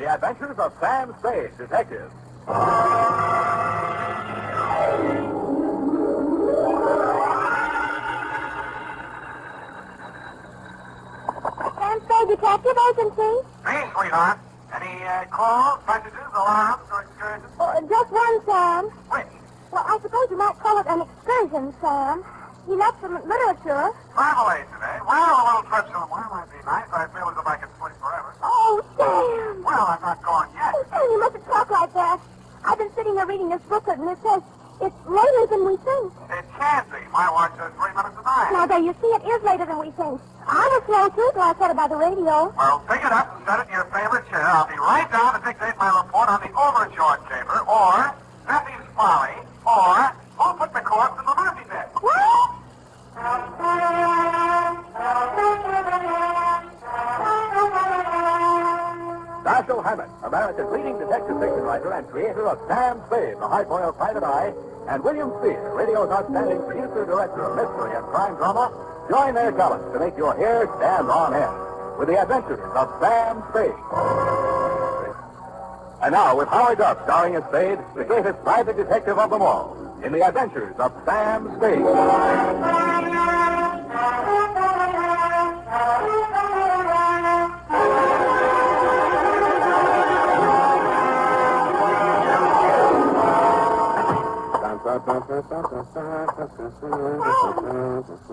The Adventures of Sam Spade, Detective. Sam Spade, Detective Agency. Hey, sweetheart. Any calls, messages, alarms, or excursions? Just one, Sam. Which? Well, I suppose you might call it an excursion, Sam. He left some literature. Travel aid today. Well, a little trip somewhere might be nice. I feel as if I could sleep forever. Oh, Sam. Well, I'm not going yet. Oh, Sam, you mustn't talk like that. I've been sitting here reading this booklet, and it says it's later than we think. It can't be. My watch says 3 minutes to 9. Now, there, you see, it is later than we think. I was slow, too, till I said it by the radio. Well, pick it up and set it in your favorite chair. I'll be right down to dictate my report on the Overjord Caper, or Nephew's Folly, or Who Put the Corpse in the Murphy Bed. What? Dashiell Hammett, America's leading detective fiction writer and creator of Sam Spade, the hard-boiled private eye, and William Spear, radio's outstanding producer-director of mystery and crime drama, join their talents to make your hair stand on end with the Adventures of Sam Spade. And now, with Howard Duff starring as Spade, the greatest private detective of them all, in the Adventures of Sam Spade.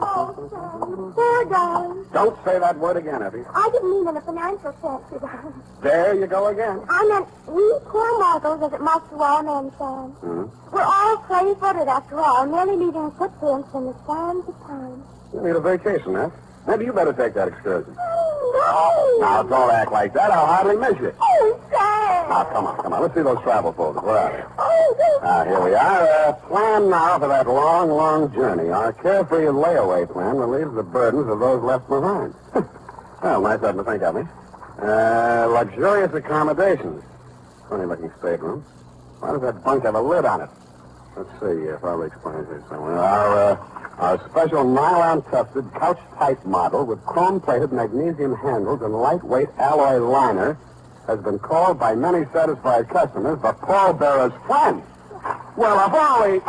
There, darling. Don't say that word again, Effie. I didn't mean in a financial sense, darling. There you go again. I meant we poor mortals, as it must to all men, Sam. We're all clay-footed, after all, merely leaving footprints in the sands of time. You need a vacation, huh? Maybe you better take that excursion. Oh, no. Now, don't act like that. I'll hardly miss you. Oh, Sam. Now, come on. Let's see those travel folders. Where are they? Oh, Here we are. Plan now for that long, long journey. Our carefree layaway plan relieves the burdens of those left behind. Well, nice of them to think of me. Luxurious accommodations. Funny-looking stateroom. Why does that bunk have a lid on it? Let's see if I'll explain here somewhere. Our special nylon-tufted, couch-type model with chrome-plated magnesium handles and lightweight alloy liner has been called by many satisfied customers the pallbearer's friend. Well, of all the...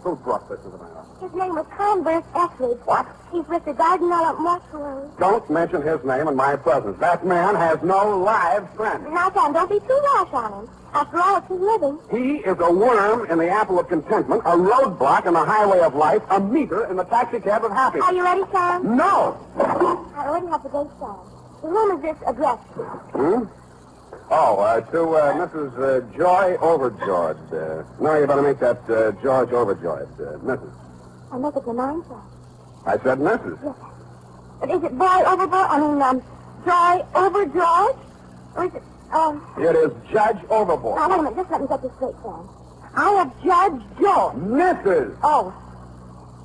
Who brought this into my office? his name was Converse Etheridge. What? He's with the Gardnerella Mortuary. Don't mention his name in my presence. That man has no live friend. Now, Sam, don't be too rash on him. After all, it's his living. He is a worm in the apple of contentment, a roadblock in the highway of life, a meter in the taxicab of happiness. Are you ready, Sam? No! I already have the date, Sam. To whom is this addressed? To Mrs. Joy Overjord. No, you better make that George Overjord, Mrs. I'll make it the 9, sir. I said Mrs. Yes, sir. But is it Boy Overboard? Joy Overjoyed? Or is it, It is Judge Overboard. Now, wait a minute. Just let me get this straight, Sam. I have Judge Joe. Mrs. Oh.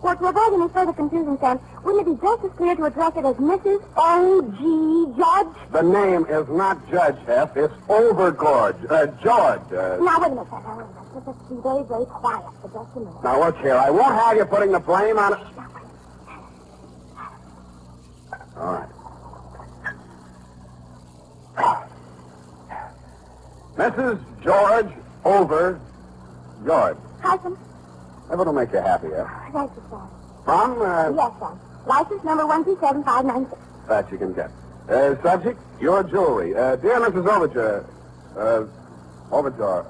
Well, to avoid any further confusion, Sam, wouldn't it be just as clear to address it as Mrs. O.G. Judge? The name is not Judge F. It's Overgord. George. Now, wait a minute, Sam. Now, wait a minute. Let's be very, very quiet for just a minute. Now, look here. I won't have you putting the blame on it. All right. Mrs. George Overjord. Husband? If it'll make you happy, yeah? Thank you, Sam. From, Yes, Sam. License number 127596. that you can get. Subject, your jewelry. Dear Mrs. Overjord.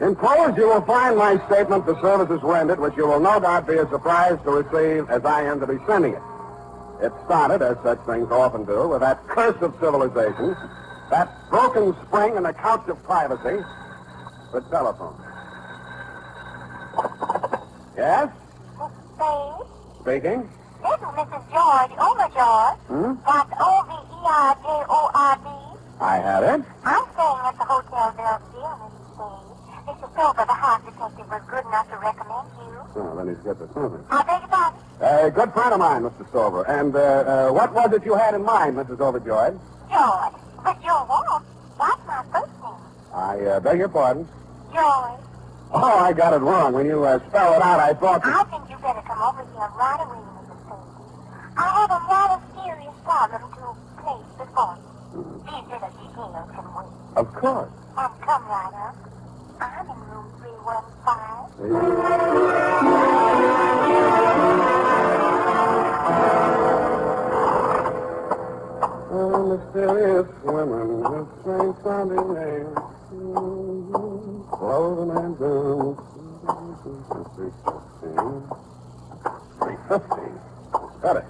Enclosed, you will find my statement for services rendered, which you will no doubt be as surprised to receive as I am to be sending it. It started, as such things often do, with that curse of civilization, that broken spring and the couch of privacy, the telephone. Yes? Spade? Speaking? This is Mrs. George Overjoyed. That's Overjord. I have it. I'm staying at the Hotel Belvedere, Mrs. Spade. Mr. Silver, the house detective, was good enough to recommend you. Oh, then he's good for something. I beg your pardon? A good friend of mine, Mr. Silver. And what was it you had in mind, Mrs. Overjoyed? George. But your wife, that's my first name. I beg your pardon. George. Oh, I got it wrong. When you spell it out, I thought... I think you better come over here right away, Mrs. Spade. I have a rather serious problem to place this course. These little details can wait. Of course. Come right up. I'm in room 315. Mysterious women with strange sounding names. Clothing and boots. 315. Got it.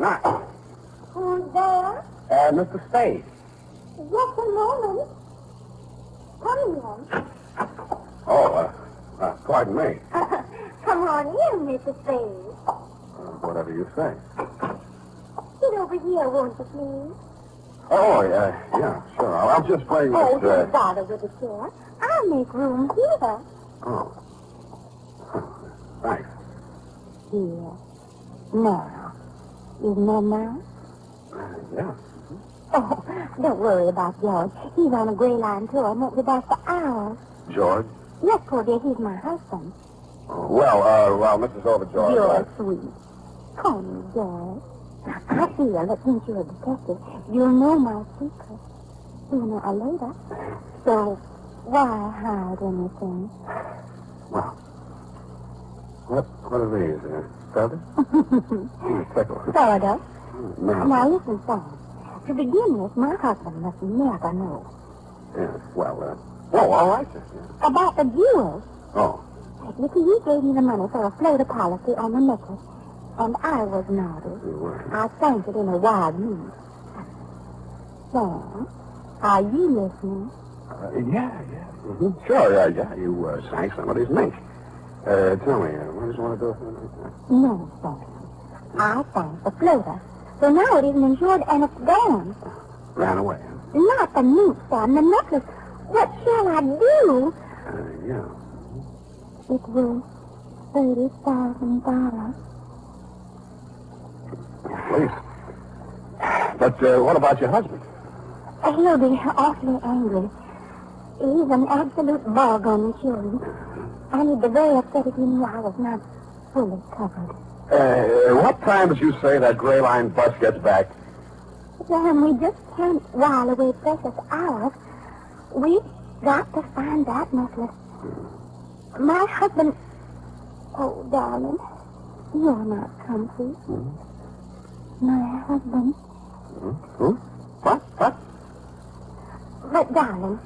Knock. Who's there? Mr. Spade. Just a moment. Come in. Oh, pardon me. Come on in, Mr. Spade. Whatever you say. Sit over here, won't you, please? Oh, yeah, sure. I'll just bring this... Oh, don't bother with the chair. I'll make room here. Oh. Thanks. Here. Now. Isn't that nice? Yeah. Oh, don't worry about George. He's on a gray line tour and won't be back for hours. George? Yes, poor dear, he's my husband. Oh, well, Mrs. Overjord... You're sweet. Call me George. I feel that since you're a detective, you'll know my secret sooner or later. So, why hide anything? Well, what are these? Feathers? Tickle. Sort of. No. Now, listen, Sam. To begin with, my husband must never know. Yeah, well, all right, then. Yeah. About the jewels. Oh. You see, he gave me the money for a floater policy on the necklace, and I was naughty. You were. I sank it in a wild mood. Sam, are you listening? Yeah. Mm-hmm. Sure, yeah. You sank somebody's mink. Tell me, what did you want to do with it? No, Sam. I sank the floater. So now it isn't insured and it's gone. Ran away, huh? Not the mink, Sam, the necklace. What shall I do? Yeah. It was $30,000. Please. But what about your husband? He'll be awfully angry. He's an absolute bog on insurance. And he'd be very upset if he knew I was not fully covered. What time did you say that Gray Line bus gets back? Sam, we just can't while away precious hours. We've got to find that necklace. My husband... Oh, darling, you're not comfy. Hmm? My husband... Who? What? But, darling,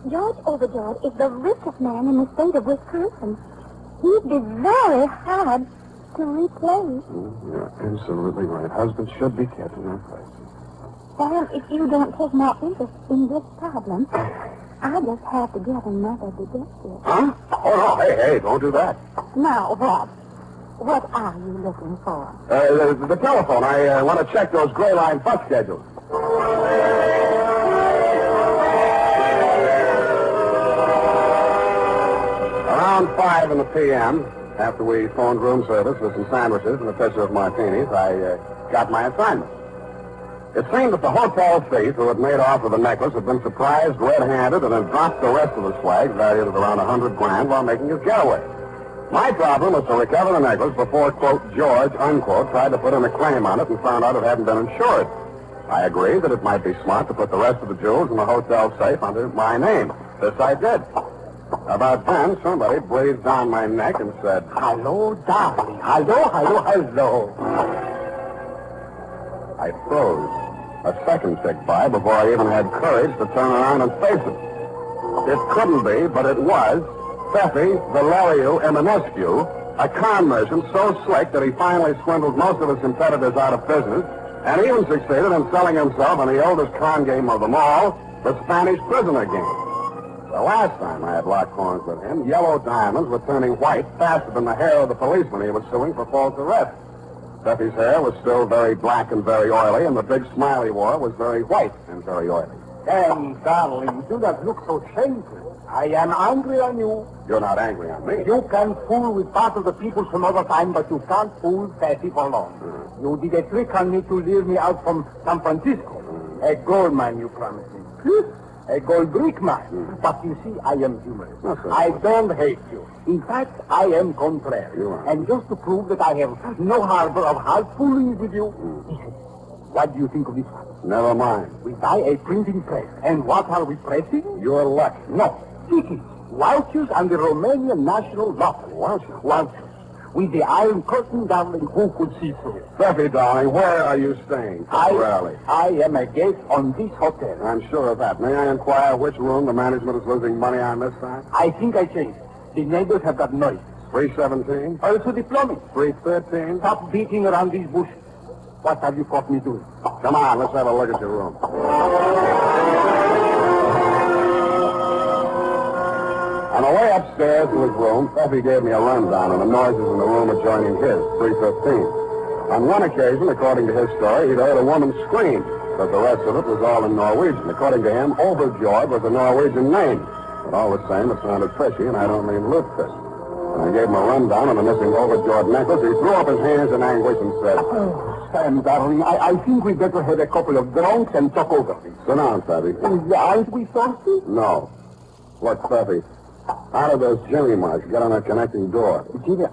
George Overjord is the richest man in the state of Wisconsin. He'd be very hard to replace. You're absolutely right. Husbands should be kept in their place. Sam, if you don't take more interest in this problem, I just have to get another detective. Huh? Oh, no. Hey, don't do that. Now, what? What are you looking for? The telephone. I want to check those Gray Line bus schedules. Around 5 in the p.m., after we phoned room service with some sandwiches and a pitcher of martinis, I got my assignment. It seemed that the hotel thief who had made off with the necklace had been surprised red-handed and had dropped the rest of the swag, valued at around $100,000, while making his getaway. My problem was to recover the necklace before, quote, George, unquote, tried to put in a claim on it and found out it hadn't been insured. I agreed that it might be smart to put the rest of the jewels in the hotel safe under my name. This I did. About then, somebody breathed down my neck and said, "Hello, darling. Hello. I froze. A second ticked by before I even had courage to turn around and face it. It couldn't be, but it was. Pfeffy, Valeriu Eminescu, a con merchant so slick that he finally swindled most of his competitors out of business, and even succeeded in selling himself in the oldest con game of them all, the Spanish prisoner game. The last time I had locked horns with him, yellow diamonds were turning white faster than the hair of the policeman he was suing for false arrest. Pfeffy's hair was still very black and very oily, and the big smile he wore was very white and very oily. Sam, darling, do not look so shameful. I am angry on you. You're not angry on me. You can fool with part of the people some other time, but you can't fool Pfeffy for long. You did a trick on me to lure me out from San Francisco. A gold mine, you promised me. A gold brick mine. But you see, I am humorous. I don't hate you. In fact, I am contrary. You are. And just to prove that I have no harbor of hard fooling with you, listen. What do you think of this one? Never mind. We buy a printing press. And what are we pressing? Your luck. No. Tickets. Vouchers and the Romanian national lottery. Vouchers. With the Iron Curtain, darling, who could see through it? Steffi, darling, where are you staying? Temporarily. I am a guest on this hotel. I'm sure of that. May I inquire which room the management is losing money on this time? I think I changed. The neighbors have got noise. 317? Also the plumbing. 313? Stop beating around these bushes. What have you caught me doing? Come on, let's have a look at your room. On the way upstairs to his room, Steffi gave me a rundown on the noises in the room adjoining his, 315. On one occasion, according to his story, he'd heard a woman scream, but the rest of it was all in Norwegian. According to him, Overjord was a Norwegian name. But all the same, it sounded fishy, and I don't mean lutefisk. When I gave him a rundown on the missing Overjord necklace, he threw up his hands in anguish and said, "Oh, Sam, darling, I think we'd better have a couple of drinks and talk over this. Sit down, Steffi. Aren't we thirsty? No. Look, Steffi, how did those Jimmy marks get on that connecting door?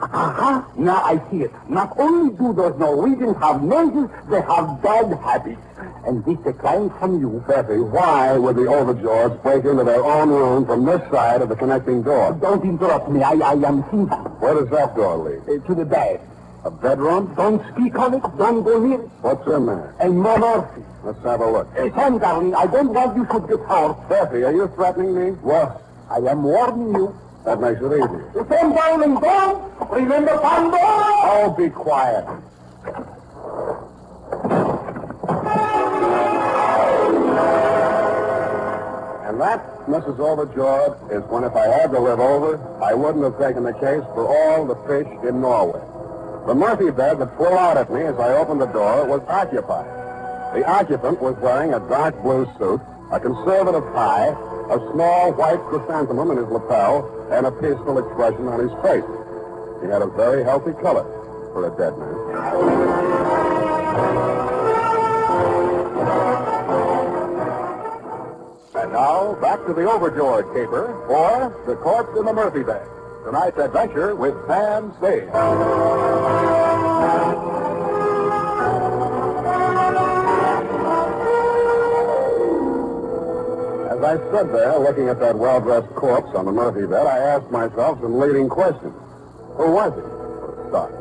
Aha! Now I see it. Not only do those Norwegians have noses, they have bad habits. And this a client from you. Steffi, why would the Overjords break into their own room from this side of the connecting door? Don't interrupt me. I am thinking. Where does that door lead? To the bed. A bedroom? Don't speak on it. Don't go near it. What's in there? A monarchy. Let's have a look. Sam, darling, I don't want you to get hurt. Steffi, are you threatening me? What? I am warning you. That makes it easier. Sam, darling, don't. Remember, Pando? Oh, be quiet. And that, Mrs. Overjord, is when if I had to live over, I wouldn't have taken the case for all the fish in Norway. The Murphy bed that flew out at me as I opened the door was occupied. The occupant was wearing a dark blue suit, a conservative tie, a small white chrysanthemum in his lapel, and a peaceful expression on his face. He had a very healthy color for a dead man. And now, back to the Overjord Caper, or The Corpse in the Murphy Bed. Tonight's adventure with Sam Spade. As I stood there looking at that well-dressed corpse on the Murphy bed, I asked myself some leading questions. Who was he, for a start?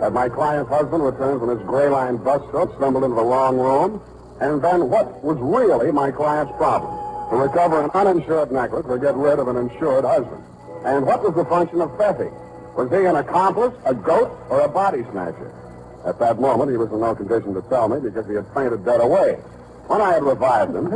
Had my client's husband returned from his gray-lined bus coat, stumbled into the wrong room? And then what was really my client's problem? To recover an uninsured necklace or get rid of an insured husband? And what was the function of Steffi? Was he an accomplice, a goat, or a body snatcher? At that moment, he was in no condition to tell me because he had fainted dead away. When I had revived him...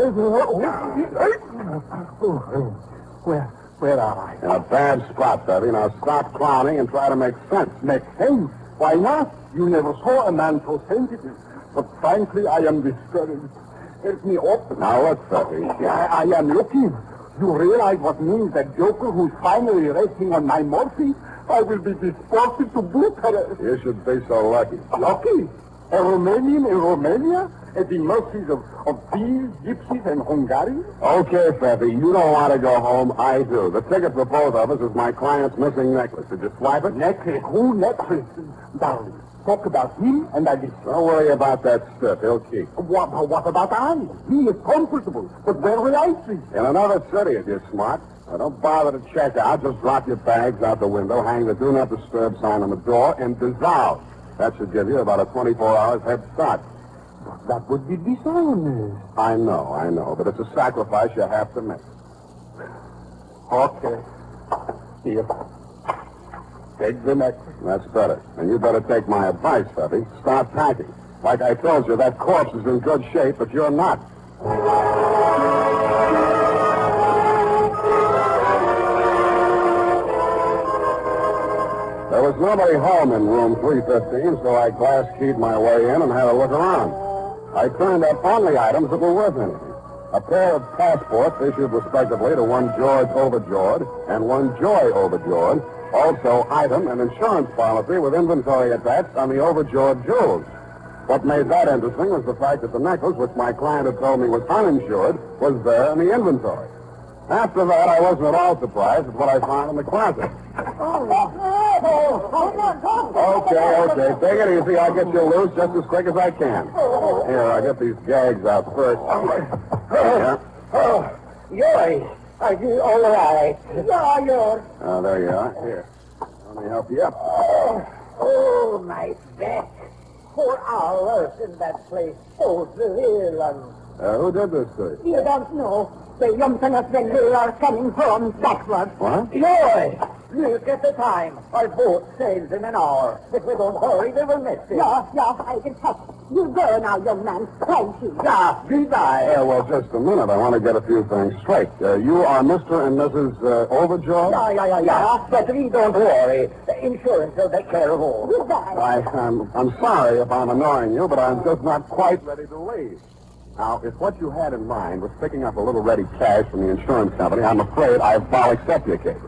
Where are I? In a bad spot, Steffi. Now stop clowning and try to make sense. Make sense? Why not? You never saw a man so sensitive. But frankly, I am discouraged. Help me up. Now look, Steffi. I am looking. You realize what means that joker who's finally resting on my morphine? I will be disposed to Bucharest. You should be so lucky. Lucky? A Romanian in Romania? At the mercies of thieves, gypsies, and Hungarians? Okay, Steffi, you don't want to go home. I do. The ticket for both of us is my client's missing necklace. Did you swipe it? Necklace? Who necklace? Darling, talk about him and I listen. Don't worry about that stiff. He'll keep. What about I? He is comfortable. But where will I sleep? In another city, if you're smart. Now, don't bother to check out. Just drop your bags out the window, hang the Do Not Disturb sign on the door, and dissolve. That should give you about a 24 hours head start. That would be dishonest. I know, but it's a sacrifice you have to make. Okay. Here. Take the necklace. That's better. And you better take my advice, Steffi. Start packing. Like I told you, that corpse is in good shape, but you're not. There was nobody home in room 315, so I glass-keyed my way in and had a look around. I turned up only items that were worth anything. A pair of passports issued respectively to one George Overjord and one Joy Overjord. Also, item and insurance policy with inventory attached on the Overjord jewels. What made that interesting was the fact that the necklace, which my client had told me was uninsured, was there in the inventory. After that, I wasn't at all surprised at what I found in the closet. Okay. Take it easy. I'll get you loose just as quick as I can. Here, I'll get these gags out first. Yeah. Yours. Are you all right? Yeah, yours. Oh, there you are. Here. Let me help you up. Oh, my back. 4 hours in that place. So thrilling. Who did this to you? You don't know. The Youngsters when they are coming from backward. What? Yours. Look at the time. Our boat sails in an hour. If we don't hurry, we will miss it. Yeah, I can touch. You go now, young man. Thank you. Yeah, goodbye. Well, just a minute. I want to get a few things straight. You are Mr. and Mrs. Overjord? Yeah. But we don't worry. The insurance will take care of all. Goodbye. I'm sorry if I'm annoying you, but I'm just not quite ready to leave. Now, if what you had in mind was picking up a little ready cash from the insurance company, I'm afraid I'll accept your case.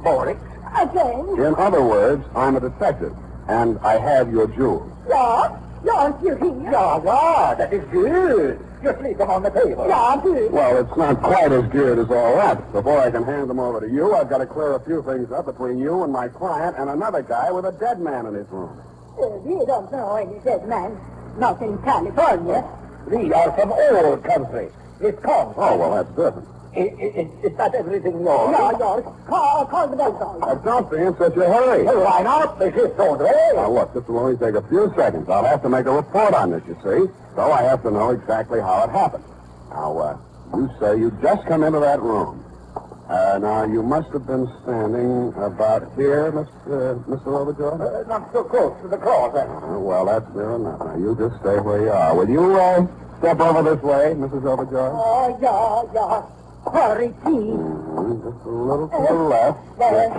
Boris? Again? In other words, I'm a detective, and I have your jewels. Yeah? Aren't you here? Yeah, that is good. Just leave them on the table. Yeah, good. Well, it's not quite as good as all that. Before I can hand them over to you, I've got to clear a few things up between you and my client and another guy with a dead man in his room. You don't know any dead man. Not in California. We are from old country. Wisconsin. Oh, well, that's different. Is that everything yours? Yeah, yours. Call the boat on. Don't be in such a hurry. Well, why not? The ship's on the way. Now, look, this will only take a few seconds. I'll have to make a report on this, you see. So I have to know exactly how it happened. Now, you say you just come into that room. Now, you must have been standing about here, Mr. Overjord? Not so close to the closet. Well, that's near enough. Now, you just stay where you are. Will you step over this way, Mrs. Overjord? Oh, yeah. Hurry, please. Just a little to the left. There.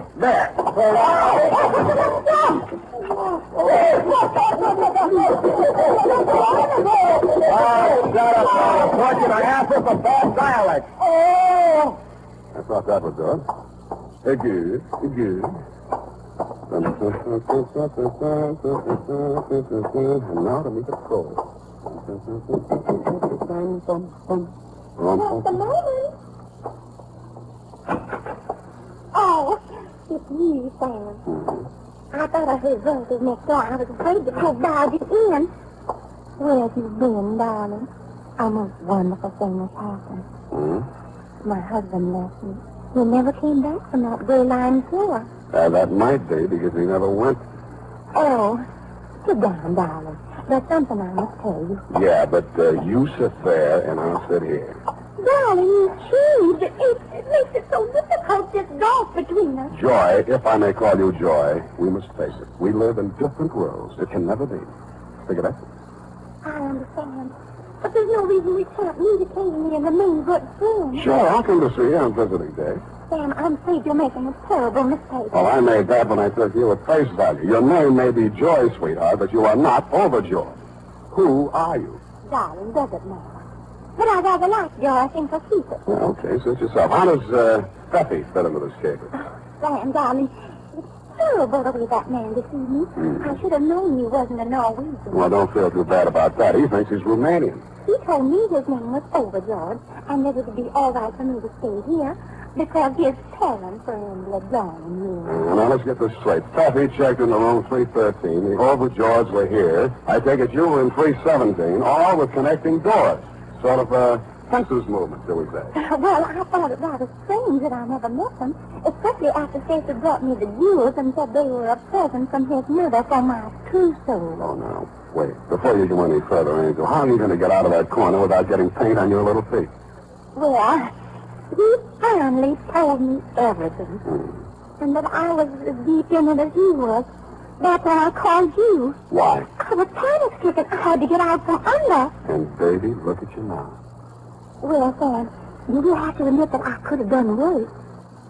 Shut up, I want you to answer for bad dialect. Oh! I thought that would do it. Good. And now to make it go. Just a moment. Oh, it's you, Sam. I thought I heard voices next door. I was afraid to go barging in. Where have you been, darling? A most wonderful thing has happened. My husband left me. He never came back from that gray line floor. That might be because he never went. Oh, sit down, darling. There's something I must tell you. Yeah, but you sit there and I'll sit here. Darling, you changed. It makes it so difficult, this gulf between us. Joy, if I may call you Joy, we must face it. We live in different worlds. It can never be. Figure that? I understand. But there's no reason we can't meet occasionally and remain good friends. Sure, I'll come to see you on visiting day. Sam, I'm afraid you're making a terrible mistake. Well, I made that when I took you at face value. Your name may be Joy, sweetheart, but you are not Overjord. Who are you? Darling, doesn't matter. But I rather like Joy. I think I'll keep it. Yeah, okay, suit yourself. How does Steffi fit into this caper? Sam, darling, it's terrible the way that man deceived me. I should have known you wasn't a Norwegian. Well, don't feel too bad about that. He thinks he's Romanian. He told me his name was Overjord, and that it would be all right for me to stay here because his parents were in Lebanon. Now, let's get this straight. Steffi checked into room 313. The Overjords were here. I take it you were in 317, all with connecting doors. Sort of a census movement, shall we say. Well, I thought it rather strange that I never met them, especially after Stacy brought me the jewels and said they were a present from his mother for my trousseau. Oh, now, wait. Before you go any further, Angel, how are you going to get out of that corner without getting paint on your little feet? Well, he finally told me everything. And that I was as deep in it as he was. That's why I called you. Why? I was panic-stricken. I had to get out from under. And, baby, look at you now. Well, Sam, you do have to admit that I could have done worse.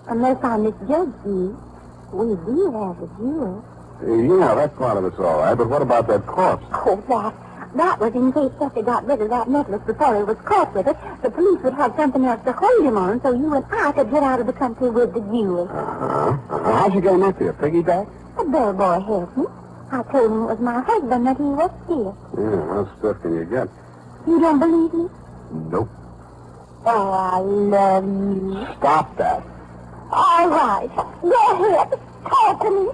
Unless I misjudged you. We do have the jewels. Yeah, that part of it's all right, but what about that corpse? Oh, that was in case Jesse got rid of that necklace before he was caught with it. The police would have something else to hold him on, so you and I could get out of the country with the jewels. How'd you get him up here? Piggyback? The bellboy helped me. I told him it was my husband that he was stiff. Yeah, how stiff can you get? You don't believe me? Nope. Oh, I love you. Stop that. All right. Go ahead. Talk to me.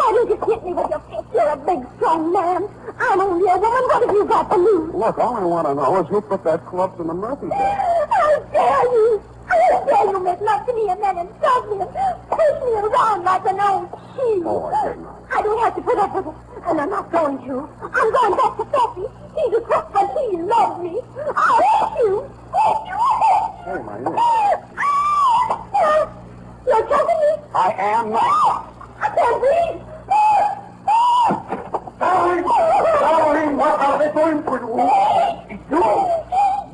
Why don't you hit me with your fist? You're a big, strong man. I'm only a woman. What have you got to lose? Look, all I want to know is who put that corpse in the Murphy bed. How dare you? How dare you make love to me and then insult me and push me around like an old cheese? Oh, I didn't. I don't have to put up with it, and I'm not going to. I'm going back to Sophie. She's a cook, but she loves me. I'll hate you. Hate you. Hey, my ear. You're choking me? I am not. I can't breathe. Darling, what are they doing for you?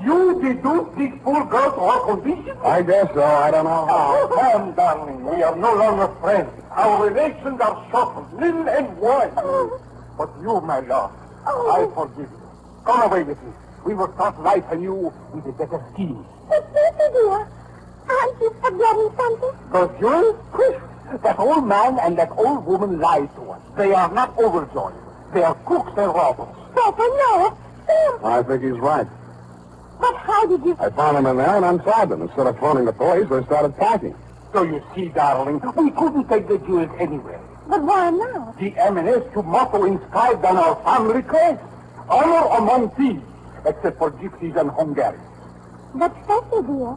You deduced this poor girl to her condition? I guess so. I don't know how. Come, darling, we are no longer friends. Our relations are short, nil and one. But you, my love, I forgive you. Come away with me. We will start life anew with a better scheme. But Susie, dear, aren't you forgetting something? The jewel? That old man and that old woman lied to us. They are not Overjord. They are crooks and robbers. Papa, no. Sam. I think he's right. But how did you... I found them in there and untied them. Instead of phoning the police, they started packing. So you see, darling, we couldn't take the jewels anywhere. But why now? The M&S motto inscribed on our family crest. Honor among thieves, except for gypsies and Hungarians. But Sophie, dear,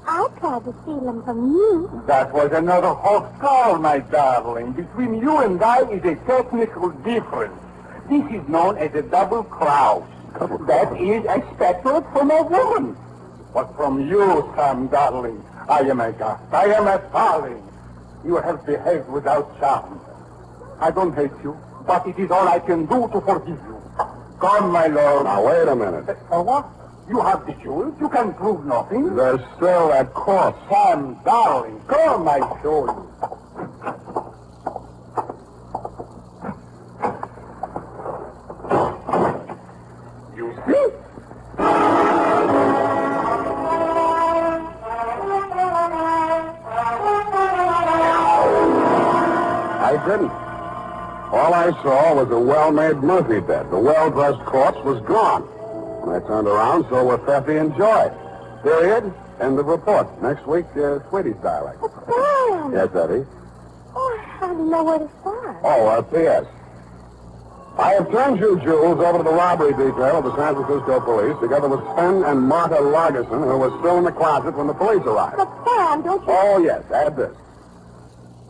I tried to steal them from you. That was another hot call, my darling. Between you and I is a technical difference. This is known as a double cross. That is expected from a woman. But from you, Sam, darling, I am a gust. I am a darling. You have behaved without charm. I don't hate you, but it is all I can do to forgive you. Come, my lord. Now, wait a minute. What? You have the jewels. You can prove nothing. There's still that corpse. Sam, darling, come, I show you. You see? I didn't. All I saw was a well-made Murphy bed. The well-dressed corpse was gone. When I turned around, so were Feffy and Joy. Period. End of report. Next week, Sweetie's dialect. But Sam! Yes, Eddie? Oh, I don't know where to start. Oh, P.S. I have turned you, Jules, over to the robbery detail of the San Francisco police, together with Sven and Martha Lagerson, who was still in the closet when the police arrived. But Sam, don't you... Oh, yes, add this.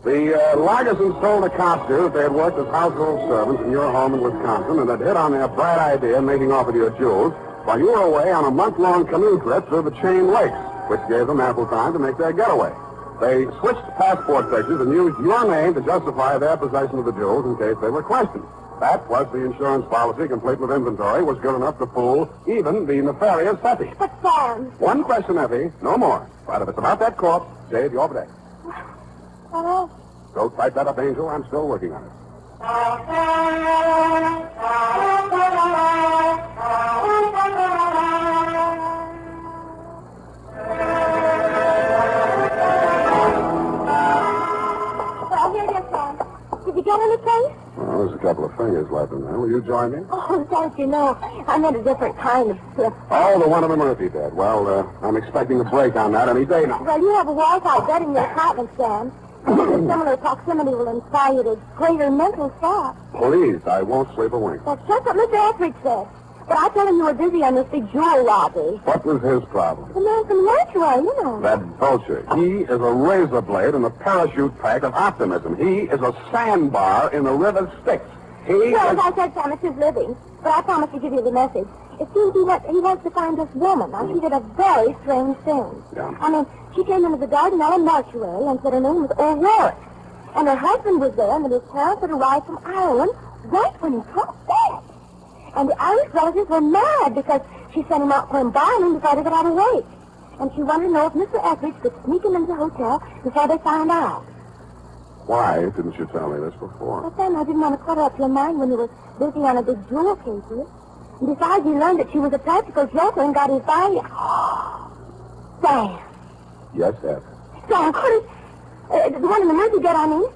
The Lagersons told the cops here that they had worked as household servants in your home in Wisconsin and had hit on their bright idea of making off with your jewels while you were away on a month-long canoe trip through the Chain Lakes, which gave them ample time to make their getaway. They switched passport pictures and used your name to justify their possession of the jewels in case they were questioned. That, plus the insurance policy, complete with inventory, was good enough to fool even the nefarious Feffy. But Sam... One question, Effie, no more. But if it's about that corpse, save your day. Hello? Don't type that up, Angel. I'm still working on it. Well, here it is, Sam. Did you get any case? Well, there's a couple of fingers left in there. Will you join me? Oh, don't you know? I meant a different kind of slip. Oh, the one in the Murphy bed. Well, I'm expecting a break on that any day now. Well, you have a Wi-Fi bed in your apartment, Sam. A similar proximity will inspire you to greater mental thought. Please, I won't sleep a wink. That's just what Mr. Erich said. But I told him you were busy on this big jewel robbery. What was his problem? The man from Nashua, you know. That vulture. He is a razor blade in the parachute pack of optimism. He is a sandbar in the river Styx. He Well, is... as I said, Sam, it's his living. But I promised to give you the message. It seems he wants to find this woman. Now, she did a very strange thing. Yeah. I mean, she came into the garden out of mortuary and said her name was Erich. And her husband was there and that his parents had arrived from Ireland right when he dropped dead. And the Irish relatives were mad because she sent him out for embalming before they got out of wake. And she wanted to know if Mr. Edwards could sneak him into the hotel before they found out. Why didn't you tell me this before? But then I didn't want to clutter up your mind when you were busy on a big jewel case. And besides, you learned that she was a practical joker and got his body. Sam. Yes, Ed. Sam, the one in the Murphy bed, I mean.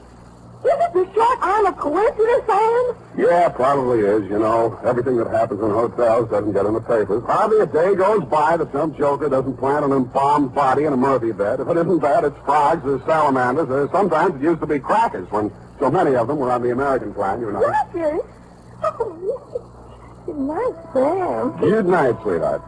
Is it the short arm of coincidence, Sam? Yeah, probably is. You know, everything that happens in hotels doesn't get in the papers. Hardly a day goes by that some joker doesn't plant an embalmed body in a Murphy bed. If it isn't that, it's frogs or salamanders, or sometimes it used to be crackers when So many of them were on the American plan, you know. Roger! Oh, good night, Sam. Good night, sweetheart.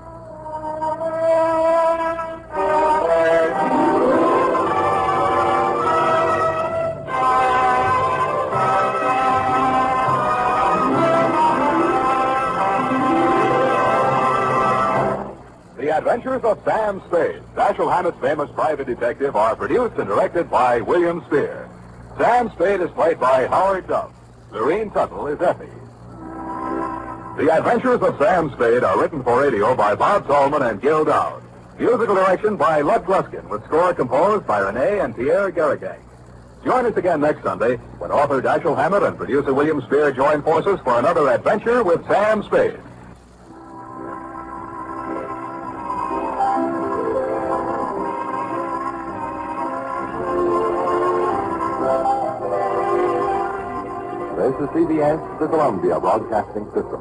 The Adventures of Sam Spade, Dashiell Hammett's famous private detective, are produced and directed by William Spear. Sam Spade is played by Howard Duff. Lorene Tuttle is Effie. The Adventures of Sam Spade are written for radio by Bob Tallman and Gil Dowd. Musical direction by Lud Gluskin, with score composed by Renee and Pierre Garrigang. Join us again next Sunday when author Dashiell Hammett and producer William Spear join forces for another adventure with Sam Spade. This is CBS, the Columbia Broadcasting System.